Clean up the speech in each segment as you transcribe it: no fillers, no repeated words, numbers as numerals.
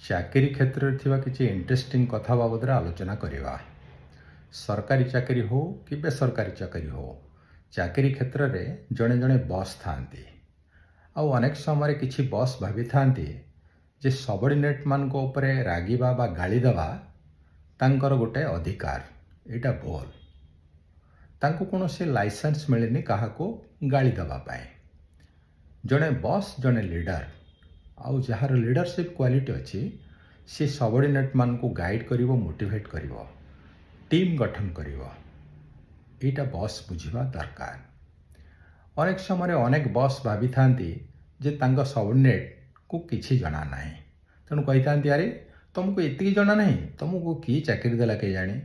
ଚାକିରି କ୍ଷେତ୍ରରେ ଥିବା କିଛି ଇଣ୍ଟରେଷ୍ଟିଂ କଥା ବାବଦରେ ଆଲୋଚନା କରିବା। ସରକାରୀ ଚାକିରି ହେଉ କି ବେସରକାରୀ ଚାକିରି ହେଉ, ଚାକିରି କ୍ଷେତ୍ରରେ ଜଣେ ଜଣେ ବସ୍ ଥାଆନ୍ତି। ଆଉ ଅନେକ ସମୟରେ କିଛି ବସ୍ ଭାବିଥାନ୍ତି ଯେ ସବର୍ଡିନେଟ୍ମାନଙ୍କ ଉପରେ ରାଗିବା ବା ଗାଳି ଦେବା ତାଙ୍କର ଗୋଟେ ଅଧିକାର। ଏଇଟା ଭୁଲ। ତାଙ୍କୁ କୌଣସି ଲାଇସେନ୍ସ ମିଳିନି କାହାକୁ ଗାଳି ଦେବା ପାଇଁ। ଜଣେ ବସ୍ ଜଣେ ଲିଡର, ଆଉ ଯାହାର ଲିଡରସିପ୍ କ୍ୱାଲିଟି ଅଛି ସେ ସବର୍ଡିନେଟ୍ମାନଙ୍କୁ ଗାଇଡ୍ କରିବ, ମୋଟିଭେଟ୍ କରିବ, ଟିମ୍ ଗଠନ କରିବ। ଏଇଟା ବସ୍ ବୁଝିବା ଦରକାର। ଅନେକ ସମୟରେ ଅନେକ ବସ୍ ଭାବିଥାନ୍ତି ଯେ ତାଙ୍କ ସବର୍ଡିନେଟ୍କୁ କିଛି ଜଣା ନାହିଁ, ତେଣୁ କହିଥାନ୍ତି ଆରେ ତୁମକୁ ଏତିକି ଜଣା ନାହିଁ, ତୁମକୁ କିଏ ଚାକିରି ଦେଲା କେଜାଣି।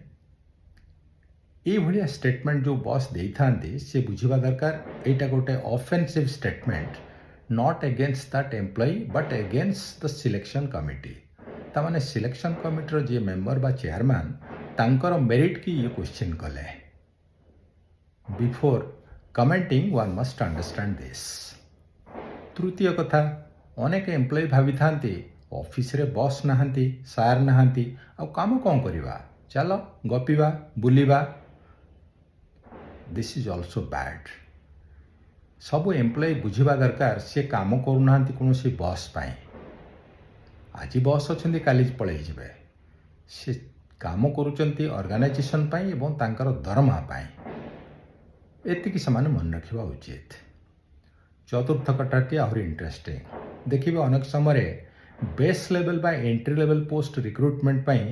ଏଇଭଳିଆ ଷ୍ଟେଟମେଣ୍ଟ ଯେଉଁ ବସ୍ ଦେଇଥାନ୍ତି ସେ ବୁଝିବା ଦରକାର ଏଇଟା ଗୋଟେ offensive statement, not against that employee but against the selection committee. ତାମାନେ ସିଲେକ୍ସନ୍ କମିଟିର ଯିଏ ମେମ୍ବର ବା ଚେୟାରମ୍ୟାନ୍ ତାଙ୍କର ମେରିଟ୍ କି ଇଏ କ୍ୱେଶ୍ଚିନ୍ କଲେ। Before କମେଣ୍ଟିଂ one must understand this. ତୃତୀୟ କଥା, ଅନେକ ଏମ୍ପ୍ଲୟି ଭାବିଥାନ୍ତି ଅଫିସରେ ବସ୍ ନାହାନ୍ତି, ସାର୍ ନାହାନ୍ତି, ଆଉ କାମ କ'ଣ କରିବା, ଚାଲ ଗପିବା, ବୁଲିବା। This is also bad. ସବୁ ଏମ୍ପ୍ଲୟି ବୁଝିବା ଦରକାର ସେ କାମ କରୁନାହାନ୍ତି କୌଣସି ବସ୍ ପାଇଁ। ଆଜି ବସ୍ ଅଛନ୍ତି, କାଲି ପଳେଇଯିବେ। ସେ କାମ କରୁଛନ୍ତି ଅର୍ଗାନାଇଜେସନ୍ ପାଇଁ ଏବଂ ତାଙ୍କର ଦରମା ପାଇଁ। ଏତିକି ସେମାନେ ମନେ ରଖିବା ଉଚିତ। ଚତୁର୍ଥ କଥାଟି ଆହୁରି ଇଣ୍ଟରେଷ୍ଟିଂ। ଦେଖିବେ ଅନେକ ସମୟରେ ବେସ୍ ଲେଭେଲ୍ ବା ଏଣ୍ଟ୍ରି ଲେଭେଲ୍ ପୋଷ୍ଟ ରିକ୍ରୁଟମେଣ୍ଟ ପାଇଁ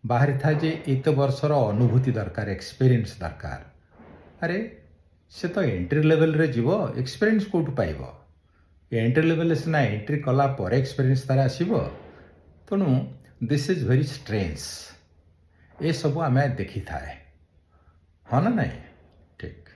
ବାହାରିଥାଏ ଯେ ଏତେ ବର୍ଷର ଅନୁଭୂତି ଦରକାର, ଏକ୍ସପିରିଏନ୍ସ ଦରକାର। ଆରେ ସେ ତ ଏଣ୍ଟ୍ରି ଲେଭେଲ୍ରେ ଯିବ, ଏକ୍ସପିରିଏନ୍ସ କେଉଁଠୁ ପାଇବ? ଏଣ୍ଟ୍ରି ଲେଭେଲ୍ରେ ସିନା ଏଣ୍ଟ୍ରି କଲା ପରେ ଏକ୍ସପିରିଏନ୍ସ ତାର ଆସିବ। ତେଣୁ ଦିସ୍ ଇଜ୍ ଭେରି ଷ୍ଟ୍ରେଞ୍ଜ। ଏସବୁ ଆମେ ଦେଖିଥାଏ, ହଁ ନା ନାହିଁ? ଠିକ୍।